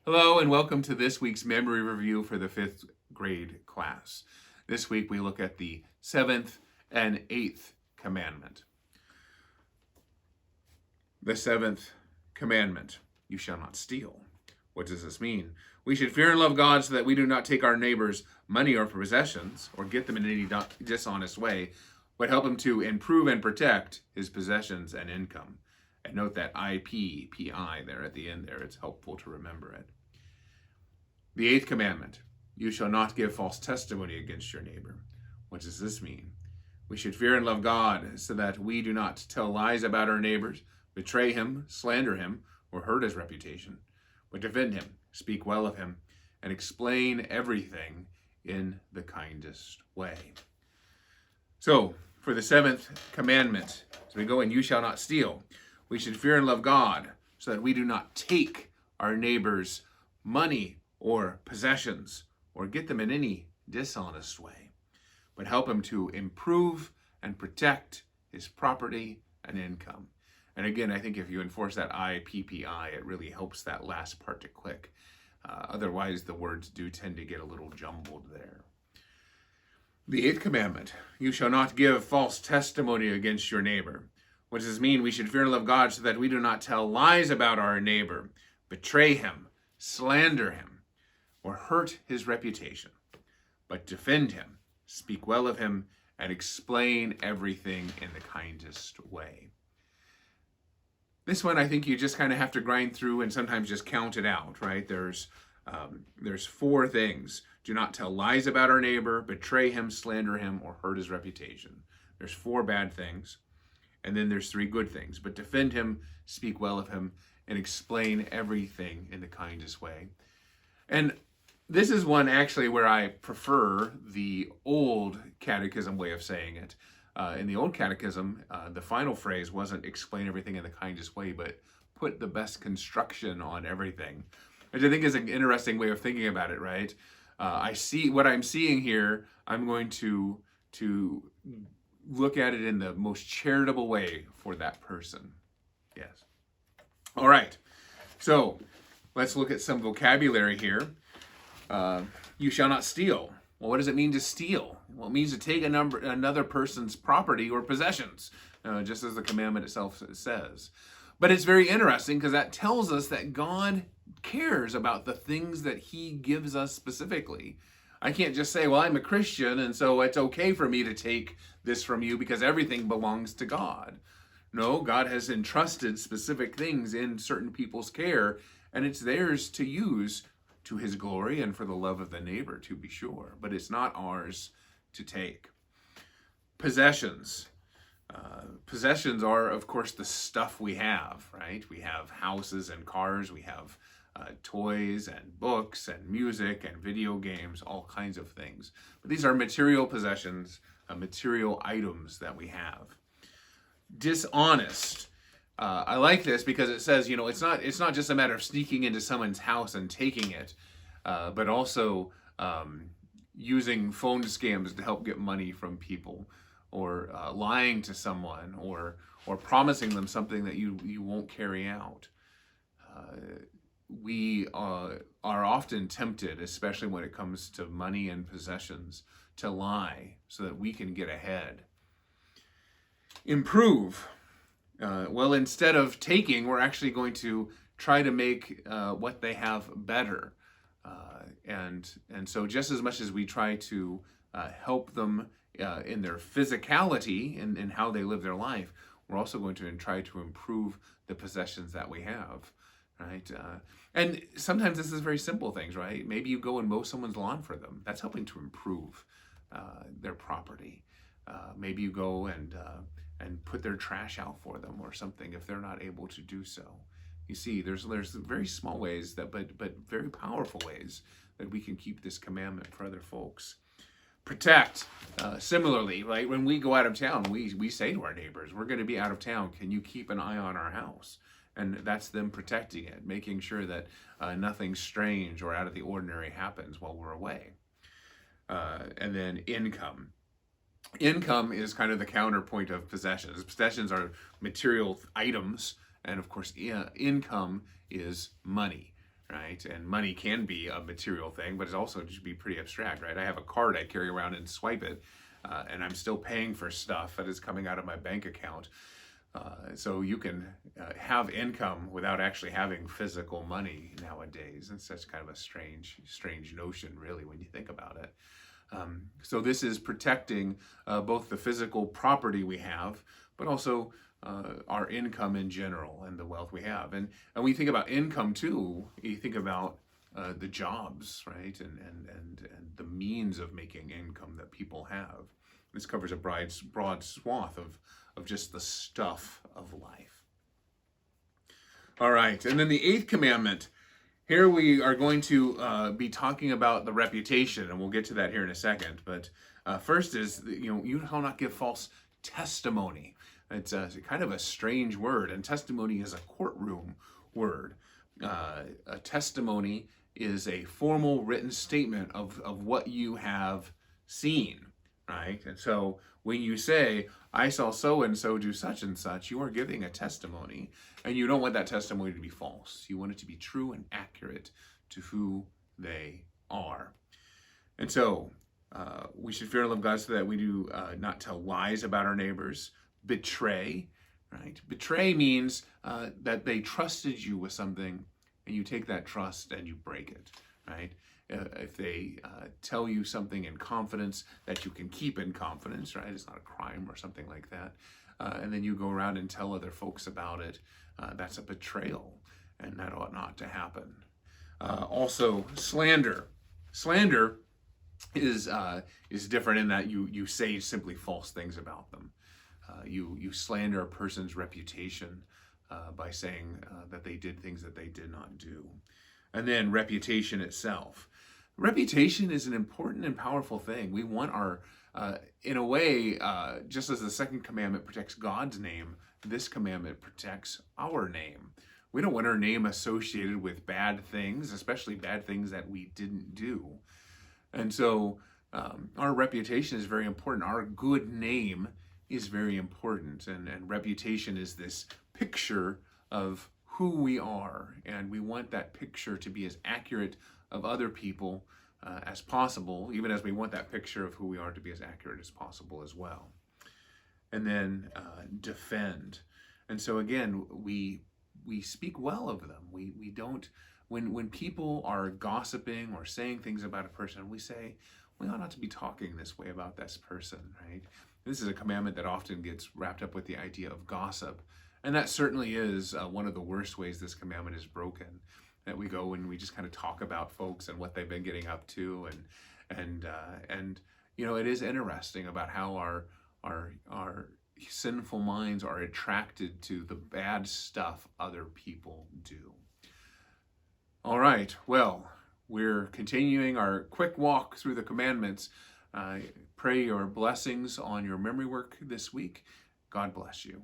Hello and welcome to this week's memory review for the fifth grade class. This week we look at the seventh and eighth commandment. The seventh commandment, you shall not steal. What does this mean? We should fear and love God so that we do not take our neighbor's money or possessions or get them in any dishonest way, but help him to improve and protect his possessions and income. And note that IPPI there at the end there. It's helpful to remember it. The eighth commandment, you shall not give false testimony against your neighbor. What does this mean? We should fear and love God so that we do not tell lies about our neighbors, betray him, slander him, or hurt his reputation, but defend him, speak well of him, and explain everything in the kindest way. So, for the seventh commandment, as we go in, you shall not steal, we should fear and love God so that we do not take our neighbor's money or possessions or get them in any dishonest way, but help him to improve and protect his property and income. And again, I think if you enforce that IPPI, it really helps that last part to click. Otherwise, the words do tend to get a little jumbled there. The eighth commandment, you shall not give false testimony against your neighbor. What does this mean? We should fear and love God so that we do not tell lies about our neighbor, betray him, slander him, or hurt his reputation, but defend him, speak well of him, and explain everything in the kindest way. This one, I think you just kind of have to grind through and sometimes just count it out, right? There's four things. Do not tell lies about our neighbor, betray him, slander him, or hurt his reputation. There's four bad things. And then there's three good things. But defend him, speak well of him, and explain everything in the kindest way. And this is one actually where I prefer the old catechism way of saying it. In the old catechism, the final phrase wasn't explain everything in the kindest way, but put the best construction on everything, which I think is an interesting way of thinking about it, right? I see what I'm seeing here. I'm going to look at it in the most charitable way for that person. Yes. All right. So let's look at some vocabulary here. You shall not steal. Well, what does it mean to steal? Well, it means to take another person's property or possessions, just as the commandment itself says. But it's very interesting because that tells us that God cares about the things that he gives us specifically. I can't just say, well, I'm a Christian, and so it's okay for me to take this from you because everything belongs to God. No, God has entrusted specific things in certain people's care, and it's theirs to use to his glory and for the love of the neighbor, to be sure. But it's not ours to take. Possessions. Possessions are, of course, the stuff we have, right? We have houses and cars. We have toys and books and music and video games, all kinds of things. But these are material possessions, material items that we have. Dishonest. I like this because it says, it's not just a matter of sneaking into someone's house and taking it, but also using phone scams to help get money from people, or lying to someone, or promising them something that you won't carry out. We are often tempted, especially when it comes to money and possessions, to lie so that we can get ahead. Improve. Well, instead of taking, we're actually going to try to make what they have better. And so just as much as we try to help them in their physicality and in how they live their life, we're also going to try to improve the possessions that we have, right? And sometimes this is very simple things, right? Maybe you go and mow someone's lawn for them. That's helping to improve their property. Maybe you go and put their trash out for them or something if they're not able to do so. You see, there's very small ways but very powerful ways that we can keep this commandment for other folks. Protect. Similarly, right? When we go out of town, we say to our neighbors, we're going to be out of town. Can you keep an eye on our house? And that's them protecting it, making sure that nothing strange or out of the ordinary happens while we're away. And then income. Income is kind of the counterpoint of possessions. Possessions are material items, and of course, income is money, right? And money can be a material thing, but it also just be pretty abstract, right? I have a card I carry around and swipe it, and I'm still paying for stuff that is coming out of my bank account. So you can have income without actually having physical money nowadays. It's such kind of a strange notion, really, when you think about it. So this is protecting both the physical property we have, but also our income in general and the wealth we have. And when you think about income too, you think about the jobs, right? And the means of making income that people have. This covers a broad swath of just the stuff of life. All right, and then the 8th commandment. Here we are going to be talking about the reputation, and we'll get to that here in a second. But first is, you shall not give false testimony. It's kind of a strange word, and testimony is a courtroom word. A testimony is a formal written statement of what you have seen, right? And so when you say, I saw so-and-so do such and such, you are giving a testimony, and you don't want that testimony to be false. You want it to be true and accurate to who they are. And so we should fear and love God so that we do not tell lies about our neighbors, betray, right? Betray means that they trusted you with something, and you take that trust and you break it, right? If they tell you something in confidence that you can keep in confidence, right? It's not a crime or something like that. And then you go around and tell other folks about it. That's a betrayal, and that ought not to happen. Also, slander. Slander is different in that you say simply false things about them. You slander a person's reputation by saying that they did things that they did not do. And then reputation itself. Reputation is an important and powerful thing. We want our, in a way, just as the 2nd commandment protects God's name, this commandment protects our name. We don't want our name associated with bad things, especially bad things that we didn't do. And so our reputation is very important. Our good name is very important. And reputation is this picture of who we are. And we want that picture to be as accurate of other people as possible, even as we want that picture of who we are to be as accurate as possible as well. And then defend. And so again, we speak well of them. We don't, when people are gossiping or saying things about a person, we say, we ought not to be talking this way about this person, right? This is a commandment that often gets wrapped up with the idea of gossip. And that certainly is one of the worst ways this commandment is broken. That we go and we just kind of talk about folks and what they've been getting up to, and it is interesting about how our sinful minds are attracted to the bad stuff other people do. All right, well, we're continuing our quick walk through the commandments. Pray your blessings on your memory work this week. God bless you.